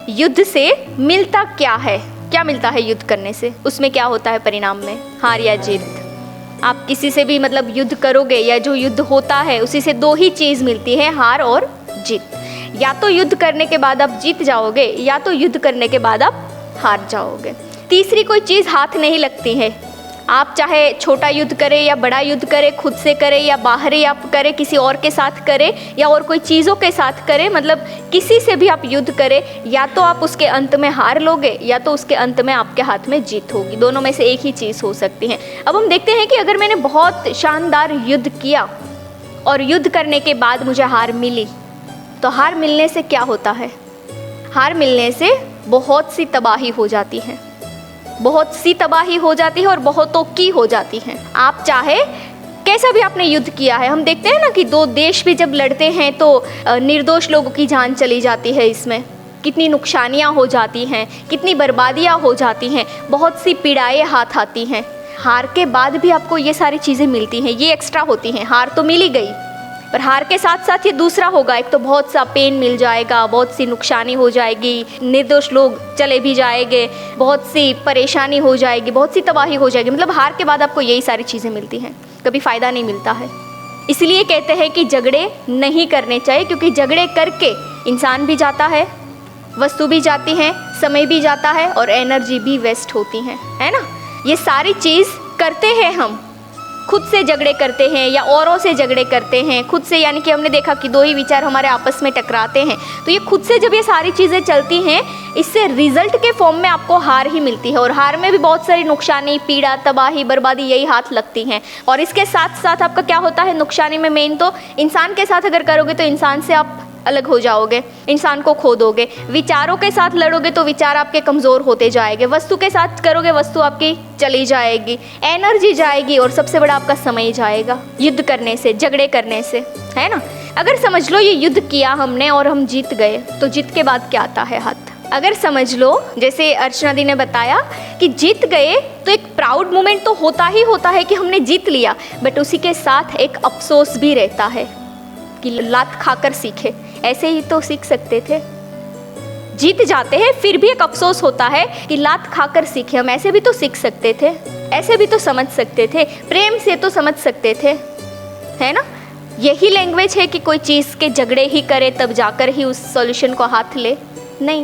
युद्ध से मिलता क्या है? क्या मिलता है युद्ध करने से? उसमें क्या होता है परिणाम में? हार या जीत। आप किसी से भी मतलब युद्ध करोगे या जो युद्ध होता है उसी से दो ही चीज़ मिलती है, हार और जीत। या तो युद्ध करने के बाद आप जीत जाओगे या तो युद्ध करने के बाद आप हार जाओगे। तीसरी कोई चीज़ हाथ नहीं लगती है। आप चाहे छोटा युद्ध करें या बड़ा युद्ध करें, खुद से करें या बाहरी आप करें, किसी और के साथ करें या और कोई चीज़ों के साथ करें, मतलब किसी से भी आप युद्ध करें, या तो आप उसके अंत में हार लोगे या तो उसके अंत में आपके हाथ में जीत होगी। दोनों में से एक ही चीज़ हो सकती है। अब हम देखते हैं कि अगर मैंने बहुत शानदार युद्ध किया और युद्ध करने के बाद मुझे हार मिली, तो हार मिलने से क्या होता है? हार मिलने से बहुत सी तबाही हो जाती है, बहुत सी तबाही हो जाती है और बहुतों की हो जाती है। आप चाहे कैसा भी आपने युद्ध किया है, हम देखते हैं ना कि दो देश भी जब लड़ते हैं तो निर्दोष लोगों की जान चली जाती है। इसमें कितनी नुकसानियाँ हो जाती हैं, कितनी बर्बादियाँ हो जाती हैं, बहुत सी पीड़ाएँ हाथ आती हैं। हार के बाद भी आपको ये सारी चीज़ें मिलती हैं, ये एक्स्ट्रा होती हैं। हार तो मिल ही गई, पर हार के साथ साथ ये दूसरा होगा। एक तो बहुत सा पेन मिल जाएगा, बहुत सी नुकसानी हो जाएगी, निर्दोष लोग चले भी जाएंगे, बहुत सी परेशानी हो जाएगी, बहुत सी तबाही हो जाएगी। मतलब हार के बाद आपको यही सारी चीज़ें मिलती हैं, कभी फ़ायदा नहीं मिलता है। इसलिए कहते हैं कि झगड़े नहीं करने चाहिए, क्योंकि झगड़े करके इंसान भी जाता है, वस्तु भी जाती है, समय भी जाता है और एनर्जी भी वेस्ट होती है ना। ये सारी चीज़ करते हैं हम, खुद से झगड़े करते हैं या औरों से झगड़े करते हैं। खुद से यानी कि हमने देखा कि दो ही विचार हमारे आपस में टकराते हैं, तो ये खुद से जब ये सारी चीज़ें चलती हैं, इससे रिजल्ट के फॉर्म में आपको हार ही मिलती है। और हार में भी बहुत सारी नुकसानी, पीड़ा, तबाही, बर्बादी यही हाथ लगती हैं। और इसके साथ साथ आपका क्या होता है नुकसानी में? मेन तो इंसान के साथ अगर करोगे तो इंसान से आप अलग हो जाओगे, इंसान को खो दोगे। विचारों के साथ लड़ोगे तो विचार आपके कमज़ोर होते जाएंगे। वस्तु के साथ करोगे, वस्तु आपकी चली जाएगी, एनर्जी जाएगी और सबसे बड़ा आपका समय जाएगा युद्ध करने से, झगड़े करने से, है ना। अगर समझ लो ये युद्ध किया हमने और हम जीत गए, तो जीत के बाद क्या आता है हाथ? अगर समझ लो, जैसे अर्चना दी ने बताया कि जीत गए तो एक प्राउड मोमेंट तो होता ही होता है कि हमने जीत लिया, बट उसी के साथ एक अफसोस भी रहता है कि लात खाकर सीखे। ऐसे ही तो सीख सकते थे, जीत जाते हैं फिर भी एक अफसोस होता है कि लात खाकर सीखे। हम ऐसे भी तो सीख सकते थे, ऐसे भी तो समझ सकते थे, प्रेम से तो समझ सकते थे, है ना। यही लैंग्वेज है कि कोई चीज़ के झगड़े ही करे तब जाकर ही उस सॉल्यूशन को हाथ ले? नहीं,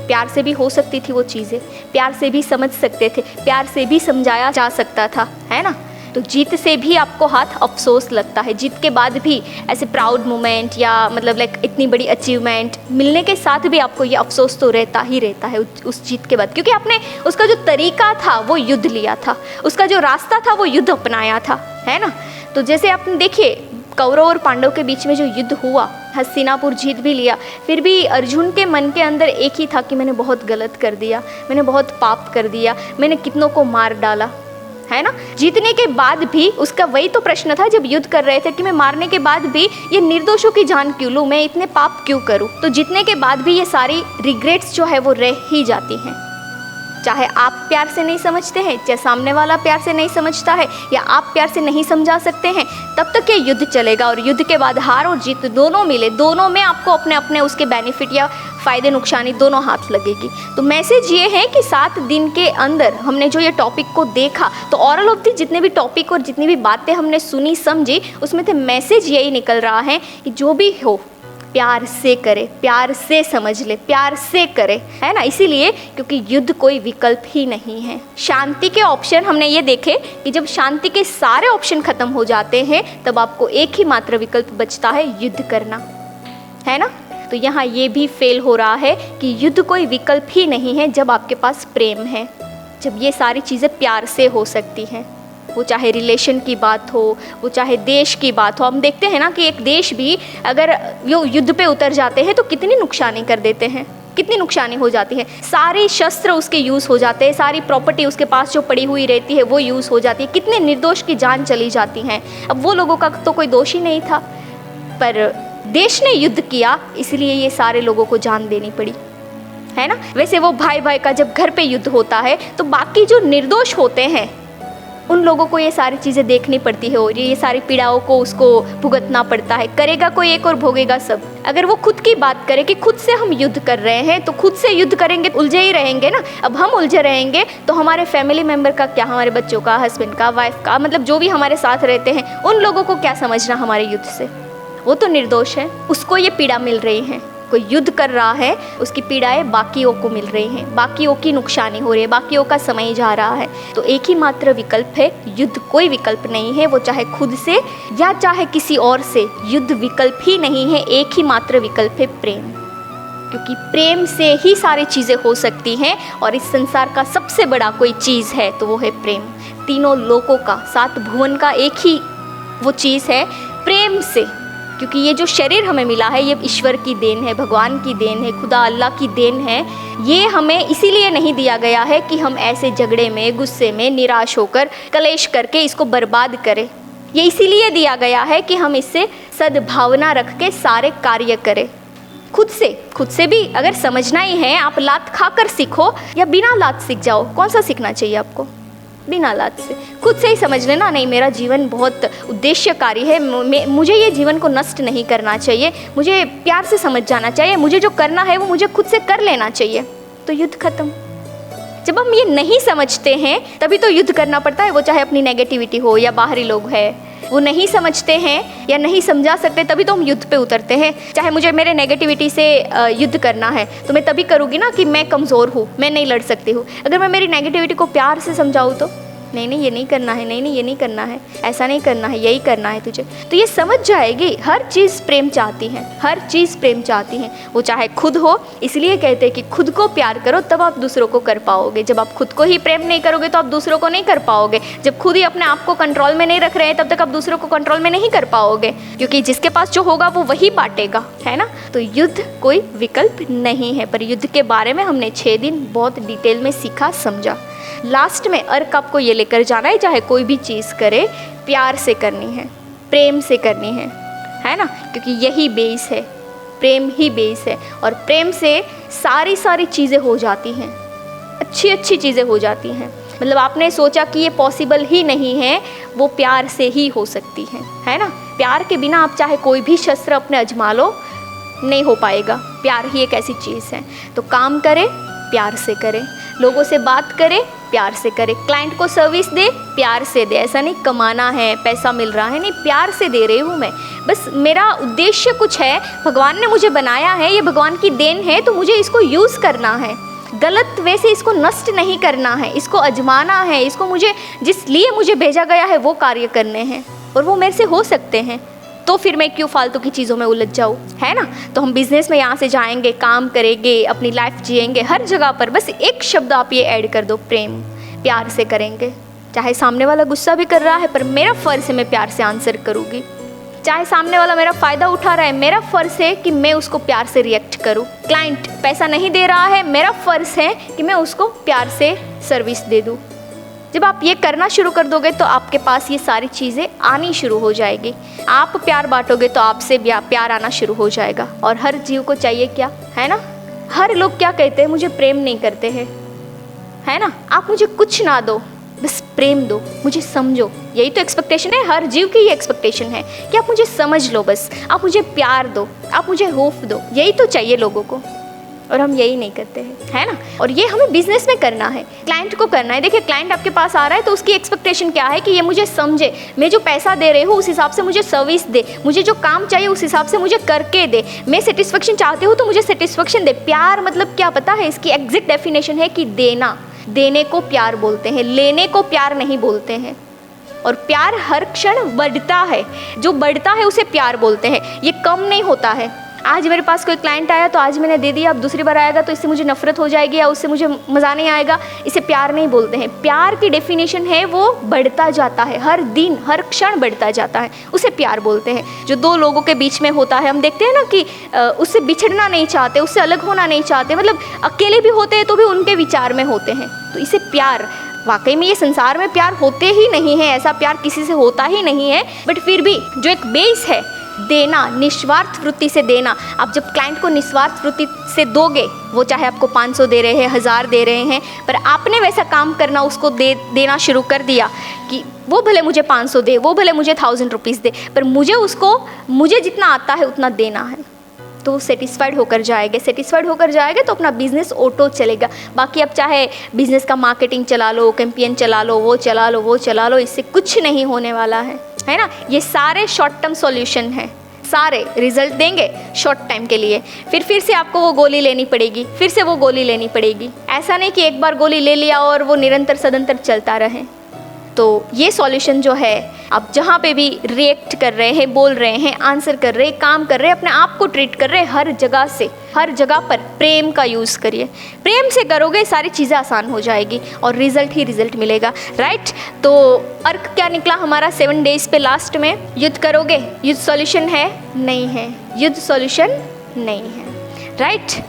प्यार से भी हो सकती थी वो चीज़ें, प्यार से भी समझ सकते थे, प्यार से भी समझाया जा सकता था, है ना। तो जीत से भी आपको हाथ अफसोस लगता है, जीत के बाद भी ऐसे प्राउड मोमेंट या मतलब लाइक इतनी बड़ी अचीवमेंट मिलने के साथ भी आपको ये अफसोस तो रहता ही रहता है उस जीत के बाद, क्योंकि आपने उसका जो तरीका था वो युद्ध लिया था, उसका जो रास्ता था वो युद्ध अपनाया था, है ना। तो जैसे आपने देखिए कौरव और पांडव के बीच में जो युद्ध हुआ, हस्तिनापुर जीत भी लिया, फिर भी अर्जुन के मन के अंदर एक ही था कि मैंने बहुत गलत कर दिया, मैंने बहुत पाप कर दिया, मैंने कितनों को मार डाला, है ना। जीतने के बाद भी उसका वही तो प्रश्न था जब युद्ध कर रहे थे कि मैं मारने के बाद भी ये निर्दोषों की जान क्यों लूँ, मैं इतने पाप क्यों करूँ। तो जीतने के बाद भी ये सारी रिग्रेट्स जो है वो रह ही जाती हैं। चाहे आप प्यार से नहीं समझते हैं, चाहे सामने वाला प्यार से नहीं समझता है, या आप प्यार से नहीं समझा सकते हैं, तब तक ये युद्ध चलेगा। और युद्ध के बाद हार और जीत दोनों मिले, दोनों में आपको अपने अपने उसके बेनिफिट या फ़ायदे नुकसानी दोनों हाथ लगेगी। तो मैसेज ये है कि 7 दिन के अंदर हमने जो ये टॉपिक को देखा, तो ओरल ऑफ दी जितने भी टॉपिक और जितनी भी बातें हमने सुनी समझी, उसमें से मैसेज यही निकल रहा है कि जो भी हो प्यार से करे, प्यार से समझ ले, प्यार से करे, है ना। इसीलिए क्योंकि युद्ध कोई विकल्प ही नहीं है। शांति के ऑप्शन हमने ये देखे कि जब शांति के सारे ऑप्शन खत्म हो जाते हैं तब आपको एक ही मात्र विकल्प बचता है, युद्ध करना, है ना। तो यहाँ ये भी फेल हो रहा है कि युद्ध कोई विकल्प ही नहीं है जब आपके पास प्रेम है, जब ये सारी चीज़ें प्यार से हो सकती हैं। वो चाहे रिलेशन की बात हो, वो चाहे देश की बात हो। हम देखते हैं ना कि एक देश भी अगर वो युद्ध पे उतर जाते हैं तो कितनी नुकसानी कर देते हैं, कितनी नुकसानी हो जाती है। सारी शस्त्र उसके यूज़ हो जाते हैं, सारी प्रॉपर्टी उसके पास जो पड़ी हुई रहती है वो यूज़ हो जाती है, कितने निर्दोष की जान चली जाती हैं। अब वो लोगों का तो कोई दोष ही नहीं था, पर देश ने युद्ध किया इसलिए ये सारे लोगों को जान देनी पड़ी, है ना। वैसे वो भाई भाई का जब घर पे युद्ध होता है तो बाकी जो निर्दोष होते हैं उन लोगों को ये सारी चीज़ें देखनी पड़ती है और ये सारी पीड़ाओं को उसको भुगतना पड़ता है। करेगा कोई एक और भोगेगा सब। अगर वो खुद की बात करे कि खुद से हम युद्ध कर रहे हैं तो खुद से युद्ध करेंगे, उलझे ही रहेंगे ना। अब हम उलझे रहेंगे तो हमारे फैमिली मेम्बर का क्या, हमारे बच्चों का, हस्बैंड का, वाइफ का, मतलब जो भी हमारे साथ रहते हैं उन लोगों को क्या समझना हमारे युद्ध से। वो तो निर्दोष है, उसको ये पीड़ा मिल रही है। कोई युद्ध कर रहा है, उसकी पीड़ाएं बाकियों को मिल रही हैं, बाकियों की नुकसानी हो रही है, बाकियों का समय जा रहा है। तो एक ही मात्र विकल्प है, युद्ध कोई विकल्प नहीं है। वो चाहे खुद से या चाहे किसी और से, युद्ध विकल्प ही नहीं है। एक ही मात्र विकल्प है प्रेम, क्योंकि प्रेम से ही सारी चीज़ें हो सकती हैं। और इस संसार का सबसे बड़ा कोई चीज़ है तो वो है प्रेम। तीनों लोकों का, 7 भुवन का एक ही वो चीज़ है, प्रेम से। क्योंकि ये जो शरीर हमें मिला है ये ईश्वर की देन है, भगवान की देन है, खुदा अल्लाह की देन है। ये हमें इसीलिए नहीं दिया गया है कि हम ऐसे झगड़े में, गुस्से में, निराश होकर, कलेश करके इसको बर्बाद करें। ये इसीलिए दिया गया है कि हम इससे सद्भावना रख के सारे कार्य करें। खुद से भी अगर समझना ही है, आप लात खाकर सीखो या बिना लात सीख जाओ, कौन सा सीखना चाहिए आपको? बिना लात से। खुद से ही समझ लेना, नहीं मेरा जीवन बहुत उद्देश्यकारी है, मुझे ये जीवन को नष्ट नहीं करना चाहिए, मुझे प्यार से समझ जाना चाहिए, मुझे जो करना है वो मुझे खुद से कर लेना चाहिए, तो युद्ध खत्म। जब हम ये नहीं समझते हैं तभी तो युद्ध करना पड़ता है। वो चाहे अपनी नेगेटिविटी हो या बाहरी लोग है, वो नहीं समझते हैं या नहीं समझा सकते, तभी तो हम युद्ध पे उतरते हैं। चाहे मुझे मेरे नेगेटिविटी से युद्ध करना है तो मैं तभी करूँगी ना कि मैं कमज़ोर हूँ, मैं नहीं लड़ सकती हूँ। अगर मैं मेरी नेगेटिविटी को प्यार से समझाऊँ तो नहीं ये नहीं करना है, नहीं ये नहीं करना है, ऐसा नहीं करना है, यही करना है तुझे, तो ये समझ जाएगी। हर चीज़ प्रेम चाहती है, हर चीज़ प्रेम चाहती है। वो चाहे खुद हो, इसलिए कहते हैं कि खुद को प्यार करो तब आप दूसरों को कर पाओगे। जब आप खुद को ही प्रेम नहीं करोगे तो आप दूसरों को नहीं कर पाओगे। जब खुद ही अपने आप को कंट्रोल में नहीं रख रहे हैं तब तक आप दूसरों को कंट्रोल में नहीं कर पाओगे, क्योंकि जिसके पास जो होगा वो वही बांटेगा, है ना। तो युद्ध कोई विकल्प नहीं है। पर युद्ध के बारे में हमने 6 दिन बहुत डिटेल में सीखा, समझा। लास्ट में अर्क आपको ये लेकर जाना है, चाहे कोई भी चीज़ करे प्यार से करनी है, प्रेम से करनी है ना, क्योंकि यही बेस है, प्रेम ही बेस है। और प्रेम से सारी चीज़ें हो जाती हैं, अच्छी चीज़ें हो जाती हैं। मतलब आपने सोचा कि ये पॉसिबल ही नहीं है, वो प्यार से ही हो सकती है ना। प्यार के बिना आप चाहे कोई भी शस्त्र अपने अजमा लो, नहीं हो पाएगा। प्यार ही एक ऐसी चीज़ है। तो काम करें, प्यार से करें, लोगों से बात करें, प्यार से करें, क्लाइंट को सर्विस दे, प्यार से दे। ऐसा नहीं कमाना है, पैसा मिल रहा है, नहीं, प्यार से दे रही हूँ मैं। बस मेरा उद्देश्य कुछ है, भगवान ने मुझे बनाया है, ये भगवान की देन है, तो मुझे इसको यूज़ करना है। गलत वे से इसको नष्ट नहीं करना है, इसको अजमाना है, इसको मुझे जिस लिए मुझे भेजा गया है वो कार्य करने हैं, और वो मेरे से हो सकते हैं। तो फिर मैं क्यों फालतू की चीज़ों में उलझ जाऊँ, है ना। तो हम बिज़नेस में यहाँ से जाएंगे, काम करेंगे, अपनी लाइफ जिएंगे, हर जगह पर बस एक शब्द आप ये ऐड कर दो, प्रेम। प्यार से करेंगे। चाहे सामने वाला गुस्सा भी कर रहा है पर मेरा फ़र्ज़ है मैं प्यार से आंसर करूँगी। चाहे सामने वाला मेरा फ़ायदा उठा रहा है, मेरा फ़र्ज़ है कि मैं उसको प्यार से रिएक्ट करूँ। क्लाइंट पैसा नहीं दे रहा है, मेरा फ़र्ज़ है कि मैं उसको प्यार से सर्विस दे दूँ। जब आप ये करना शुरू कर दोगे तो आपके पास ये सारी चीज़ें आनी शुरू हो जाएगी। आप प्यार बांटोगे तो आपसे प्यार आना शुरू हो जाएगा। और हर जीव को चाहिए क्या, है ना। हर लोग क्या कहते हैं, मुझे प्रेम नहीं करते हैं, है ना। आप मुझे कुछ ना दो, बस प्रेम दो, मुझे समझो। यही तो एक्सपेक्टेशन है, हर जीव की ये एक्सपेक्टेशन है कि आप मुझे समझ लो, बस आप मुझे प्यार दो, आप मुझे होप दो। यही तो चाहिए लोगों को, और हम यही नहीं करते हैं, है ना। और ये हमें बिजनेस में करना है, क्लाइंट को करना है। देखिए, क्लाइंट आपके पास आ रहा है तो उसकी एक्सपेक्टेशन क्या है कि ये मुझे समझे, मैं जो पैसा दे रही हूँ उस हिसाब से मुझे सर्विस दे, मुझे जो काम चाहिए उस हिसाब से मुझे करके दे। मैं सेटिस्फेक्शन चाहती हूँ तो मुझे सेटिस्फेक्शन दे। प्यार मतलब क्या पता है, इसकी एग्जैक्ट डेफिनेशन है कि देना। देने को प्यार बोलते हैं, लेने को प्यार नहीं बोलते हैं। और प्यार हर क्षण बढ़ता है, जो बढ़ता है उसे प्यार बोलते हैं, ये कम नहीं होता है। आज मेरे पास कोई क्लाइंट आया तो आज मैंने दे दिया, अब दूसरी बार आएगा तो इससे मुझे नफरत हो जाएगी या उससे मुझे मज़ा नहीं आएगा, इसे प्यार नहीं बोलते हैं। प्यार की डेफिनेशन है वो बढ़ता जाता है, हर दिन हर क्षण बढ़ता जाता है, उसे प्यार बोलते हैं। जो दो लोगों के बीच में होता है, हम देखते हैं ना कि उससे बिछड़ना नहीं चाहते, उससे अलग होना नहीं चाहते, मतलब अकेले भी होते हैं तो भी उनके विचार में होते हैं, तो इसे प्यार। वाकई में ये संसार में प्यार होते ही नहीं है, ऐसा प्यार किसी से होता ही नहीं है, बट फिर भी जो एक बेस है, देना, निस्वार्थ वृत्ति से देना। आप जब क्लाइंट को निस्वार्थ वृत्ति से दोगे, वो चाहे आपको 500 दे रहे हैं, 1000 दे रहे हैं, पर आपने वैसा काम करना उसको देना शुरू कर दिया कि वो भले मुझे 500 दे, वो भले मुझे 1000 रुपीज़ दे, पर मुझे जितना आता है उतना देना है, तो वो सेटिस्फाइड होकर जाएगा तो अपना बिजनेस ऑटो चलेगा। बाकी आप चाहे बिजनेस का मार्केटिंग चला लो, कैंपेन चला लो, वो चला लो, इससे कुछ नहीं होने वाला है ना। ये सारे शॉर्ट टर्म सॉल्यूशन हैं, सारे रिजल्ट देंगे शॉर्ट टाइम के लिए, फिर से आपको वो गोली लेनी पड़ेगी, फिर से वो गोली लेनी पड़ेगी। ऐसा नहीं कि एक बार गोली ले लिया और वो निरंतर सदंतर चलता रहे। तो ये सॉल्यूशन जो है, आप जहाँ पे भी रिएक्ट कर रहे हैं, बोल रहे हैं, आंसर कर रहे हैं, काम कर रहे हैं, अपने आप को ट्रीट कर रहे हैं, हर जगह पर प्रेम का यूज़ करिए। प्रेम से करोगे सारी चीज़ें आसान हो जाएगी और रिजल्ट ही रिजल्ट मिलेगा, राइट। तो अर्क क्या निकला हमारा 7 डेज पे लास्ट में, युद्ध करोगे, युद्ध सॉल्यूशन है नहीं है, युद्ध सॉल्यूशन नहीं है, राइट।